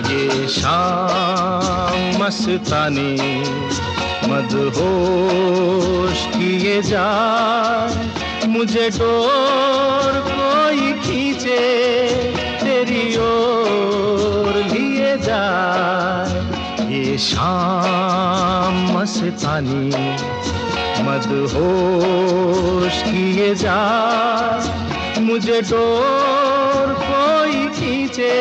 ये शाम मस्तानी मदहोश किए जाए, मुझे डोर कोई खींचे तेरी ओर लिए जाए। ये शाम मस्तानी मदहोश किए जाए, मुझे डोर कोई खींचे